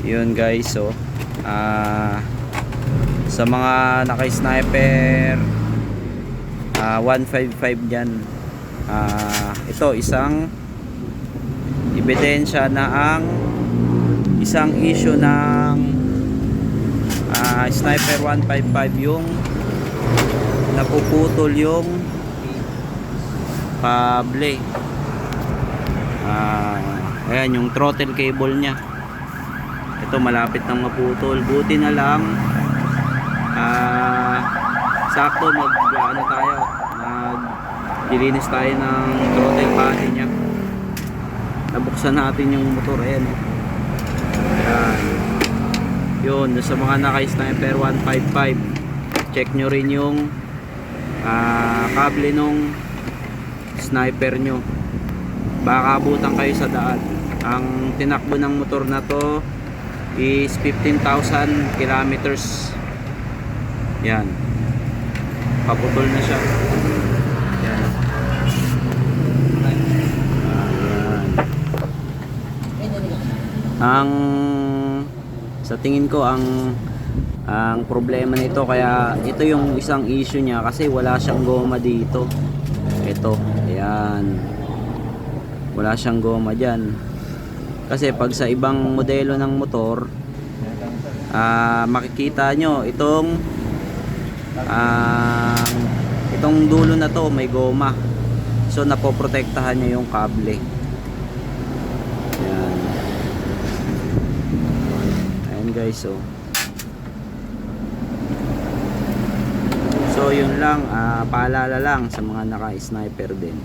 Yun guys, so sa mga naka-sniper 155 dyan, ito isang ebidensya na ang isang issue ng sniper 155 yung napuputol yung kable. Ayan yung throttle cable nya, ito malapit nang maputol. Buti na lang sakto dilinis tayo ng throttle body nya, nabuksan natin yung motor. Ayan, ayan. Yun, sa mga naka-sniper 155, check nyo rin yung kable nung sniper nyo, baka abutan kayo sa daan. Ang tinakbo ng motor na to is 15,000 kilometers. Yan, paputol na siya. Yan. Ang sa tingin ko ang problema nito, kaya ito yung isang issue niya, kasi wala siyang goma dito. Ito, ayan, wala siyang goma dyan. Kasi pag sa ibang modelo ng motor, makikita nyo itong dulo na to may goma, so napoprotektahan niya yung kable. Ayan, ayan guys, so yun lang, paalala lang sa mga naka-sniper din.